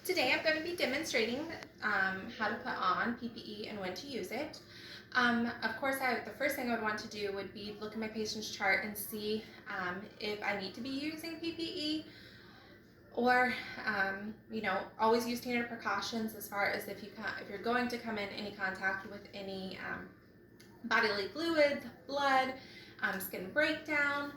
Today I'm going to be demonstrating how to put on PPE and when to use it. Of course, the first thing I would want to do would be look at my patient's chart and see if I need to be using PPE or, always use standard precautions as far as if you're going to come in any contact with any bodily fluids, blood, skin breakdown,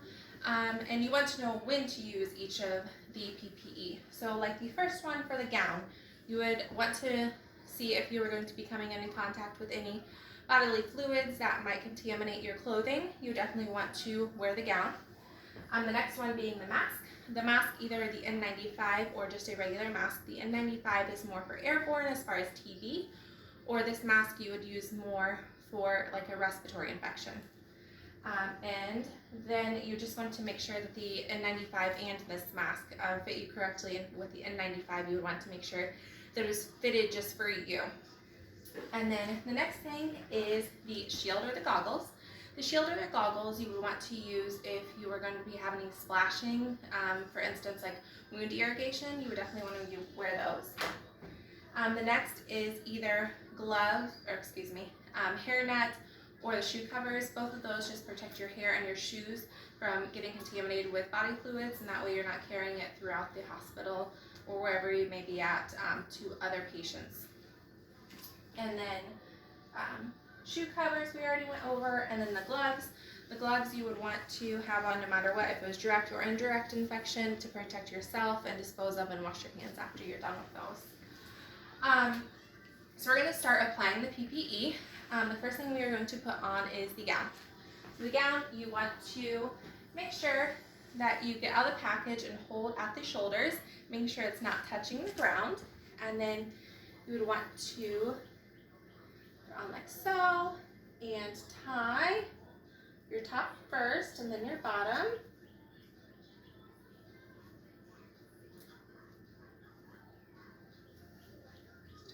and you want to know when to use each of the PPE. So like the first one for the gown, you would want to see if you were going to be coming into contact with any bodily fluids that might contaminate your clothing. You definitely want to wear the gown. The next one being the mask. The mask, either the N95 or just a regular mask. The N95 is more for airborne as far as TB, or this mask you would use more for like a respiratory infection. And then you just want to make sure that the N95 and this mask fit you correctly. And with the N95, you would want to make sure that it was fitted just for you. And then the next thing is the shield or the goggles. The shield or the goggles you would want to use if you were going to be having splashing, for instance, like wound irrigation. You would definitely want to wear those. The next is either hairnet or the shoe covers. Both of those just protect your hair and your shoes from getting contaminated with body fluids, and that way you're not carrying it throughout the hospital or wherever you may be at to other patients. And then shoe covers we already went over, and then the gloves. The gloves you would want to have on no matter what, if it was direct or indirect infection, to protect yourself and dispose of and wash your hands after you're done with those. So we're going to start applying the PPE. The first thing we are going to put on is the gown. So the gown, you want to make sure that you get out of the package and hold at the shoulders, making sure it's not touching the ground. And then you would want to put on like so and tie your top first and then your bottom.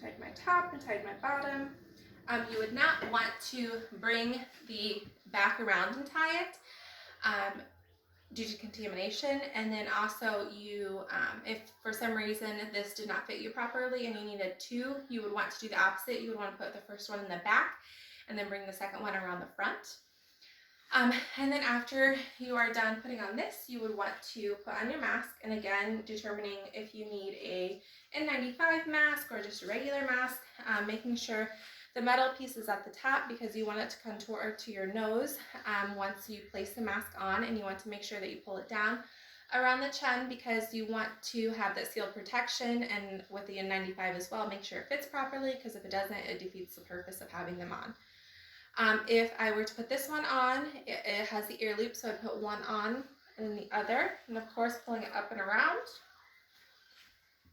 Tied my top and tied my bottom. You would not want to bring the back around and tie it due to contamination. And then also if for some reason this did not fit you properly and you needed two, you would want to do the opposite. You would want to put the first one in the back and then bring the second one around the front. And then after you are done putting on this, you would want to put on your mask, and again, determining if you need a N95 mask or just a regular mask, making sure the metal piece is at the top because you want it to contour to your nose once you place the mask on, and you want to make sure that you pull it down around the chin because you want to have that sealed protection, and with the N95 as well, make sure it fits properly because if it doesn't, it defeats the purpose of having them on. If I were to put this one on, it has the ear loop, so I'd put one on and then the other, and of course pulling it up and around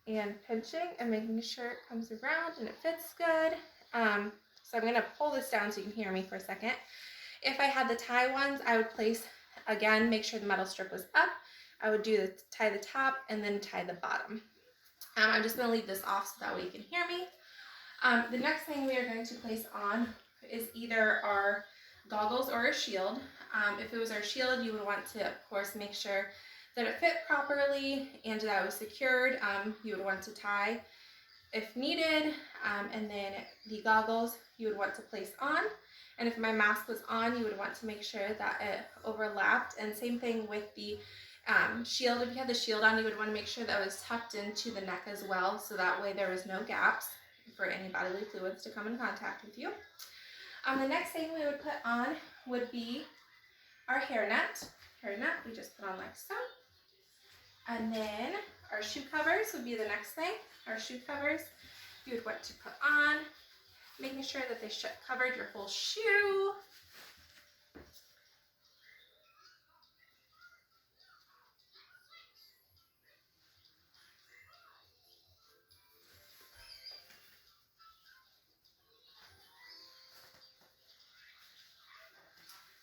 and pinching and making sure it comes around and it fits good. So I'm going to pull this down so you can hear me for a second. If I had the tie ones, I would place, again, make sure the metal strip was up. I would tie the top and then tie the bottom. I'm just going to leave this off so that way you can hear me. The next thing we are going to place on is either our goggles or a shield. If it was our shield, you would want to, of course, make sure that it fit properly and that it was secured. You would want to tie if needed, and then the goggles you would want to place on. And if my mask was on, you would want to make sure that it overlapped. And same thing with the shield. If you had the shield on, you would want to make sure that it was tucked into the neck as well, so that way there was no gaps for any bodily fluids to come in contact with you. The next thing we would put on would be our hairnet. Hairnet we just put on like so. And then our shoe covers would be the next thing. Our shoe covers you would want to put on, making sure that they covered your whole shoe.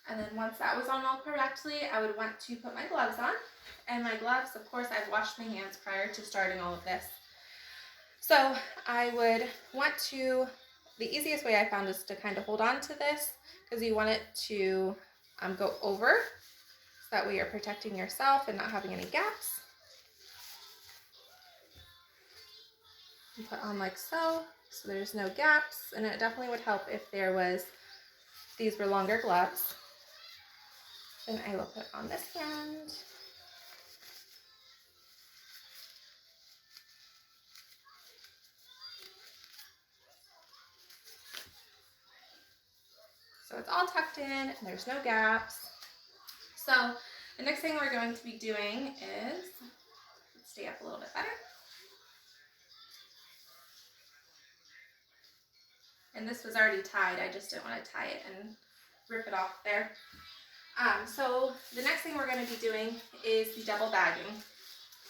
And then once that was on all correctly, I would want to put my gloves on. And my gloves, of course, I've washed my hands prior to starting all of this. So I would want to, the easiest way I found is to kind of hold on to this because you want it to go over, so that way you're protecting yourself and not having any gaps. and put on like so there's no gaps, and it definitely would help if these were longer gloves. Then I will put on this hand. So it's all tucked in and there's no gaps. So the next thing we're going to be doing is, let's stay up a little bit better. And this was already tied, I just didn't want to tie it and rip it off there. So the next thing we're going to be doing is the double bagging.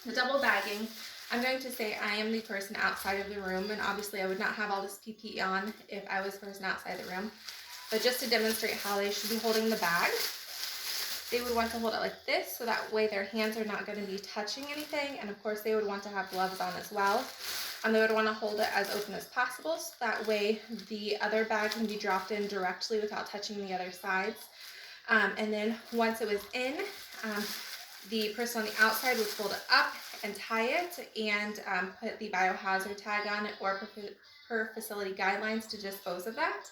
The double bagging, I'm going to say I am the person outside of the room, and obviously I would not have all this PPE on if I was the person outside the room. But just to demonstrate how they should be holding the bag, they would want to hold it like this, so that way their hands are not going to be touching anything, and of course they would want to have gloves on as well. They would want to hold it as open as possible, so that way the other bag can be dropped in directly without touching the other sides. And then once it was in, the person on the outside would fold it up and tie it and put the biohazard tag on it, or per facility guidelines to dispose of that.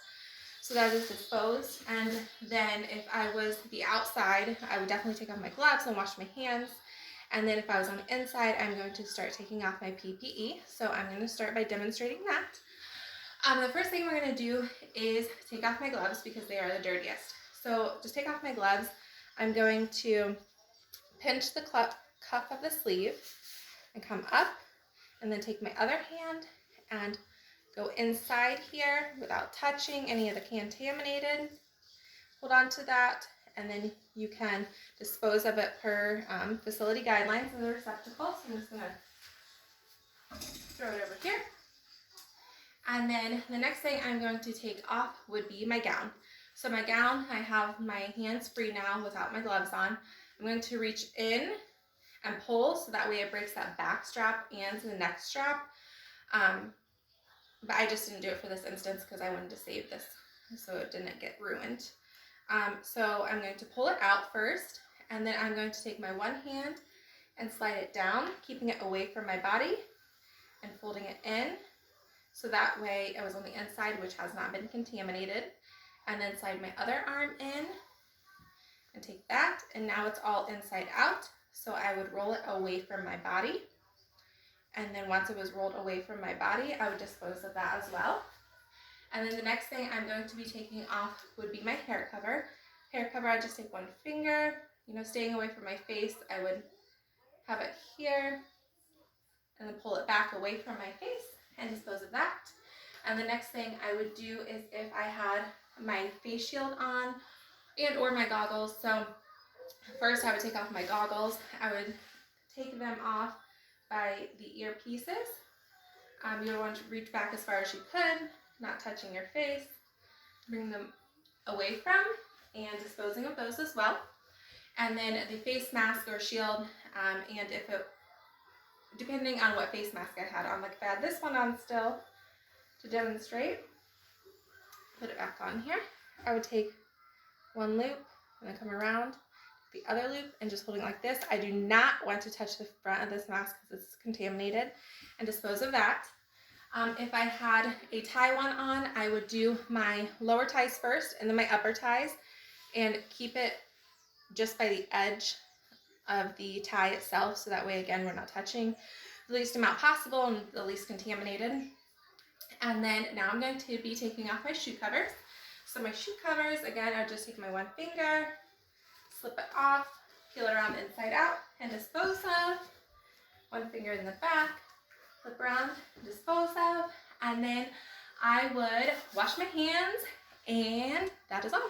So that is disposed. And then if I was the outside, I would definitely take off my gloves and wash my hands. And then if I was on the inside, I'm going to start taking off my PPE. So I'm going to start by demonstrating that. The first thing we're going to do is take off my gloves because they are the dirtiest. So just take off my gloves. I'm going to pinch the cuff of the sleeve and come up, and then take my other hand and go inside here without touching any of the contaminated. Hold on to that, and then you can dispose of it per facility guidelines in the receptacle. So I'm just going to throw it over here. And then the next thing I'm going to take off would be my gown. So my gown, I have my hands free now without my gloves on. I'm going to reach in and pull, so that way it breaks that back strap and the neck strap. But I just didn't do it for this instance because I wanted to save this so it didn't get ruined. So I'm going to pull it out first, and then I'm going to take my one hand and slide it down, keeping it away from my body and folding it in. So that way it was on the inside, which has not been contaminated. And then slide my other arm in and take that, and now it's all inside out. So I would roll it away from my body, and then once it was rolled away from my body, I would dispose of that as well. And then the next thing I'm going to be taking off would be my hair cover. Hair cover, I just take one finger, staying away from my face. I would have it here and then pull it back away from my face and dispose of that. And the next thing I would do is if I had my face shield on and or my goggles. So first I would take off my goggles. I would take them off by the earpieces. You would want to reach back as far as you could, not touching your face. Bring them away from and disposing of those as well. And then the face mask or shield, and if it, depending on what face mask I had on, like if I had this one on still to demonstrate, put it back on here. I would take one loop and then come around the other loop and just holding like this. I do not want to touch the front of this mask because it's contaminated, and dispose of that. If I had a tie one on, I would do my lower ties first and then my upper ties and keep it just by the edge of the tie itself, so that way again we're not touching the least amount possible and the least contaminated. And then now I'm going to be taking off my shoe covers. So my shoe covers, again, I just take my one finger, slip it off, peel it around inside out, and dispose of. One finger in the back, flip around, dispose of, and then I would wash my hands, and that is all.